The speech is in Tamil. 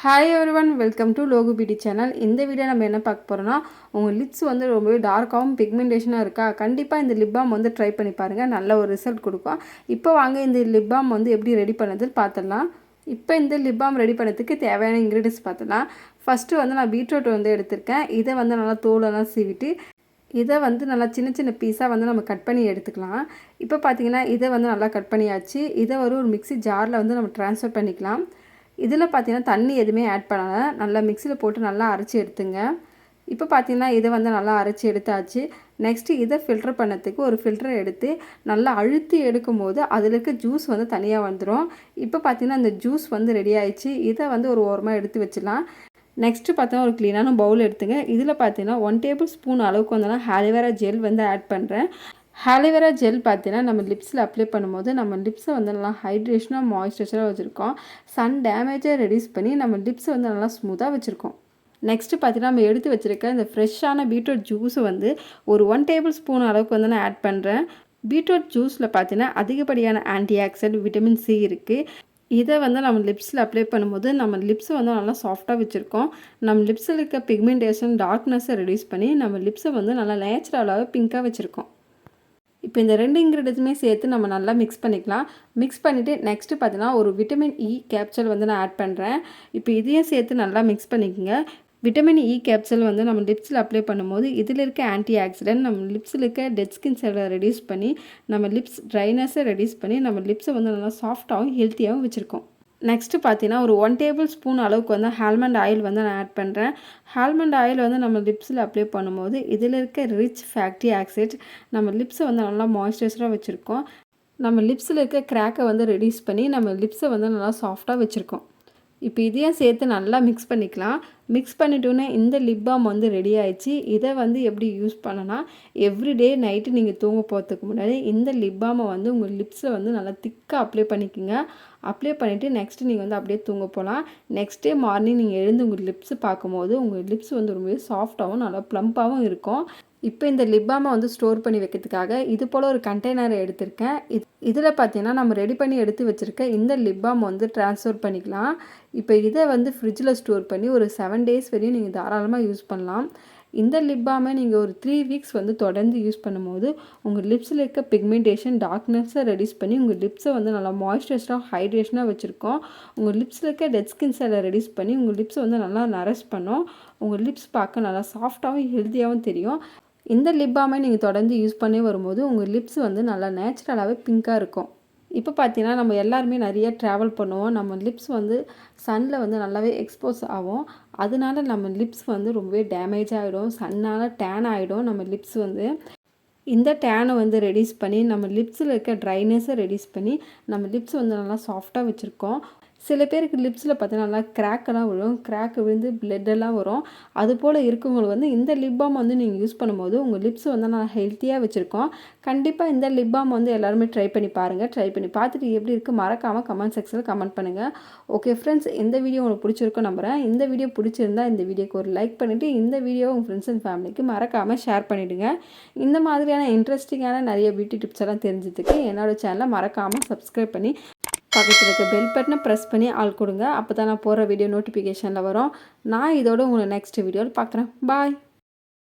Hi everyone, welcome to Logu beauty channel. இந்த வீடியோ நம்ம என்ன பார்க்க போகிறோம்னா, உங்கள் லிப்ஸ் வந்து ரொம்பவே டார்க்காகவும் பிக்மெண்டேஷனாக இருக்கா, கண்டிப்பாக இந்த லிப் பாம் வந்து ட்ரை பண்ணி பாருங்கள், நல்ல ஒரு ரிசல்ட் கொடுக்கும். இப்போ வாங்க இந்த லிப் பாம் வந்து எப்படி ரெடி பண்ணதுன்னு பார்த்துடலாம். இப்போ இந்த லிப் பாம் ரெடி பண்ணுறதுக்கு தேவையான இன்க்ரீடியன்ஸ் பார்த்துடலாம். ஃபஸ்ட்டு வந்து நான் பீட்ரூட் வந்து எடுத்திருக்கேன். இதை வந்து நல்லா தோலெல்லாம் சீவிட்டு இதை வந்து நல்லா சின்ன சின்ன பீஸாக வந்து நம்ம கட் பண்ணி எடுத்துக்கலாம். இப்போ பார்த்தீங்கன்னா இதை வந்து நல்லா கட் பண்ணியாச்சு. இதை ஒரு மிக்ஸி ஜாரில் வந்து நம்ம ட்ரான்ஸ்ஃபர் பண்ணிக்கலாம். இதில் பார்த்தீங்கன்னா தண்ணி எதுவுமே ஆட் பண்ணலை, நல்லா மிக்சியில் போட்டு நல்லா அரைச்சி எடுத்துங்க. இப்போ பார்த்தீங்கன்னா இதை வந்து நல்லா அரைச்சி எடுத்தாச்சு. நெக்ஸ்ட்டு இதை ஃபில்டர் பண்ணதுக்கு ஒரு ஃபில்டரை எடுத்து நல்லா அழுத்தி எடுக்கும் போது அதில் இருக்க ஜூஸ் வந்து தனியாக வந்துடும். இப்போ பார்த்தீங்கன்னா இந்த ஜூஸ் வந்து ரெடி ஆயிடுச்சு. இதை வந்து ஒரு ஓரமாக எடுத்து வச்சிடலாம். நெக்ஸ்ட்டு பார்த்தீங்கன்னா ஒரு க்ளீனான பவுல் எடுத்துங்க. இதில் பார்த்தீங்கன்னா 1 டேபிள் ஸ்பூன் அளவுக்கு வந்து நான் ஆலோவேரா ஜெல் வந்து ஆட் பண்ணுறேன். ஆலோவேரா ஜெல் பார்த்தீங்கன்னா நம்ம லிப்ஸில் அப்ளை பண்ணும்போது நம்ம லிப்ஸை வந்து நல்லா ஹைட்ரேஷனாக மாய்ஸ்சரைசராக வச்சுருக்கோம். சன் டேமேஜை ரெடியூஸ் பண்ணி நம்ம லிப்ஸை வந்து நல்லா ஸ்மூத்தாக வச்சுருக்கோம். நெக்ஸ்ட்டு பார்த்தீங்கன்னா நம்ம எடுத்து வச்சுருக்க இந்த ஃப்ரெஷ்ஷான பீட்ரூட் ஜூஸை வந்து ஒரு 1 டேபிள் ஸ்பூன் அளவுக்கு வந்து நான் ஆட் பண்ணுறேன். பீட்ரூட் ஜூஸில் பார்த்தீங்கன்னா அதிகப்படியான ஆன்டி ஆக்சிடென்ட் விட்டமின் சி இருக்குது. இதை வந்து நம்ம லிப்ஸில் அப்ளை பண்ணும்போது நம்ம லிப்ஸை வந்து நல்லா சாஃப்டாக வச்சுருக்கோம். நம்ம லிப்ஸில் இருக்க பிக்மெண்டேஷன் டார்க்னஸை ரெடியூஸ் பண்ணி நம்ம லிப்ஸை வந்து நல்லா நேச்சுரலாகவே பிங்காக வச்சுருக்கோம். இப்போ இந்த 2 இன்க்ரீடியன்ஸுமே சேர்த்து நம்ம நல்லா மிக்ஸ் பண்ணிக்கலாம். மிக்ஸ் பண்ணிவிட்டு நெக்ஸ்ட்டு பார்த்தீங்கன்னா ஒரு விட்டமின் இ கேப்சூல் வந்து நான் ஆட் பண்ணுறேன். இப்போ இதையும் சேர்த்து நல்லா மிக்ஸ் பண்ணிக்கோங்க. விட்டமின் இ கேப்சூல் வந்து நம்ம லிப்ஸில் அப்ளை பண்ணும்போது இதில் இருக்க ஆன்டி ஆக்சிடென்ட் நம்ம லிப்ஸில் இருக்க டெட் ஸ்கின் செல்லை ரெடியூஸ் பண்ணி நம்ம லிப்ஸ் ட்ரைனஸை ரெடியூஸ் பண்ணி நம்ம லிப்ஸை வந்து நல்லா சாஃப்டாகவும் ஹெல்த்தியாகவும் வச்சுருக்கோம். நெக்ஸ்ட்டு பார்த்தீங்கன்னா ஒரு 1 டேபிள் ஸ்பூன் அளவுக்கு வந்து ஆல்மண்ட் ஆயில் வந்து நான் ஆட் பண்ணுறேன். ஆல்மண்ட் ஆயில் வந்து நம்ம லிப்ஸில் அப்ளை பண்ணும்போது இதில் இருக்க ரிச் ஃபேட்டி ஆக்சைட்ஸ் நம்ம லிப்ஸை வந்து நல்லா மாய்ஸ்சரைசராக வச்சுருக்கோம். நம்ம லிப்ஸில் இருக்க கிராக்கை வந்து ரெடியூஸ் பண்ணி நம்ம லிப்ஸை வந்து நல்லா சாஃப்டாக வச்சுருக்கோம். இப்போ இதையும் சேர்த்து நல்லா மிக்ஸ் பண்ணிக்கலாம். மிக்ஸ் பண்ணிட்டோன்னே இந்த லிப் பாம் வந்து ரெடி ஆயிடுச்சு. இதை வந்து எப்படி யூஸ் பண்ணனா, எவ்ரிடே நைட்டு நீங்கள் தூங்க போகிறதுக்கு முன்னாடி இந்த லிப் பாமை வந்து உங்கள் லிப்ஸில் வந்து நல்லா திக்காக அப்ளை பண்ணிக்கோங்க. அப்ளை பண்ணிவிட்டு நெக்ஸ்ட்டு நீங்கள் வந்து அப்படியே தூங்க போகலாம். நெக்ஸ்ட் டே மார்னிங் நீங்கள் எழுந்து உங்கள் லிப்ஸு பார்க்கும்போது உங்கள் லிப்ஸ் வந்து ரொம்பவே சாஃப்டாகவும் நல்லா ப்ளம்பாகவும் இருக்கும். இப்போ இந்த லிப் பாமை வந்து ஸ்டோர் பண்ணி வைக்கிறதுக்காக இது போல் ஒரு கண்டெய்னரை எடுத்திருக்கேன். இதில் பார்த்தீங்கன்னா நம்ம ரெடி பண்ணி எடுத்து வச்சுருக்க இந்த லிப் பாம் வந்து ட்ரான்ஸ்ஃபர் பண்ணிக்கலாம். இப்போ இதை வந்து ஃப்ரிட்ஜில் ஸ்டோர் பண்ணி ஒரு 7 டேஸ் வரையும் நீங்கள் தாராளமாக யூஸ் பண்ணலாம். இந்த லிப் பாமை நீங்கள் ஒரு 3 வீக்ஸ் வந்து தொடர்ந்து யூஸ் பண்ணும்போது உங்கள் லிப்ஸில் இருக்க பிக்மெண்டேஷன் டார்க்னஸை ரெடியூஸ் பண்ணி உங்கள் லிப்ஸை வந்து நல்லா மாய்ஸ்சரைஸ்டாக ஹைட்ரேஷனாக வச்சுருக்கோம். உங்கள் லிப்ஸில் இருக்க டெட் ஸ்கின் செல்லை ரெடியூஸ் பண்ணி உங்கள் லிப்ஸை வந்து நல்லா நரிஷ் பண்ணும். உங்கள் லிப்ஸ் பார்க்க நல்லா சாஃப்டாகவும் ஹெல்த்தியாகவும் தெரியும். இந்த லிப் பாமை நீங்கள் தொடர்ந்து யூஸ் பண்ணி வரும்போது உங்கள் லிப்ஸ் வந்து நல்லா நேச்சுரலாகவே பிங்காக இருக்கும். இப்போ பார்த்தீங்கன்னா நம்ம எல்லாருமே நிறைய ட்ராவல் பண்ணுவோம். நம்ம லிப்ஸ் வந்து சன்னில் வந்து நல்லாவே எக்ஸ்போஸ் ஆகும். அதனால நம்ம லிப்ஸ் வந்து ரொம்பவே டேமேஜ் ஆகிடும். சன்னால் டேன் ஆகிடும் நம்ம லிப்ஸ் வந்து. இந்த டேனை வந்து ரெடியூஸ் பண்ணி நம்ம லிப்ஸில் இருக்க ட்ரைனஸை ரெடியூஸ் பண்ணி நம்ம லிப்ஸ் வந்து நல்லா சாஃப்டாக வச்சுருக்கோம். சில பேருக்கு லிப்ஸில் பார்த்தா நல்லா கிராக்கெல்லாம் விழும், கிராக் விழுந்து பிளட்டெல்லாம் வரும். அதுபோல் இருக்கவங்களுக்கு வந்து இந்த லிப் பாம் வந்து நீங்கள் யூஸ் பண்ணும்போது உங்கள் லிப்ஸ் வந்து நல்லா ஹெல்த்தியாக வச்சுருக்கோம். கண்டிப்பாக இந்த லிப் பாம் வந்து எல்லாருமே ட்ரை பண்ணி பாருங்கள். ட்ரை பண்ணி பார்த்துட்டு எப்படி இருக்குது மறக்காமல் கமெண்ட் செக்ஷனில் கமெண்ட் பண்ணுங்கள். ஓகே ஃப்ரெண்ட்ஸ், இந்த வீடியோ உங்களுக்கு பிடிச்சிருக்கும் நம்புகிறேன். இந்த வீடியோ பிடிச்சிருந்தா இந்த வீடியோக்கு ஒரு லைக் பண்ணிவிட்டு இந்த வீடியோ உங்கள் ஃப்ரெண்ட்ஸ் அண்ட் ஃபேமிலிக்கு மறக்காமல் ஷேர் பண்ணிவிடுங்க. இந்த மாதிரியான இன்ட்ரெஸ்டிங்கான நிறைய பியூட்டி டிப்ஸ் எல்லாம் தெரிஞ்சதுக்கு என்னோடய சேனலை மறக்காமல் சப்ஸ்கிரைப் பண்ணி பக்கத்தில் இருக்க பெல் பட்டனை ப்ரெஸ் பண்ணி ஆள் கொடுங்க. அப்போ தான் நான் போடுற வீடியோ நோட்டிஃபிகேஷனில் வரும். நான் இதோட உங்களை நெக்ஸ்ட் வீடியோவில் பார்க்குறேன். பாய்.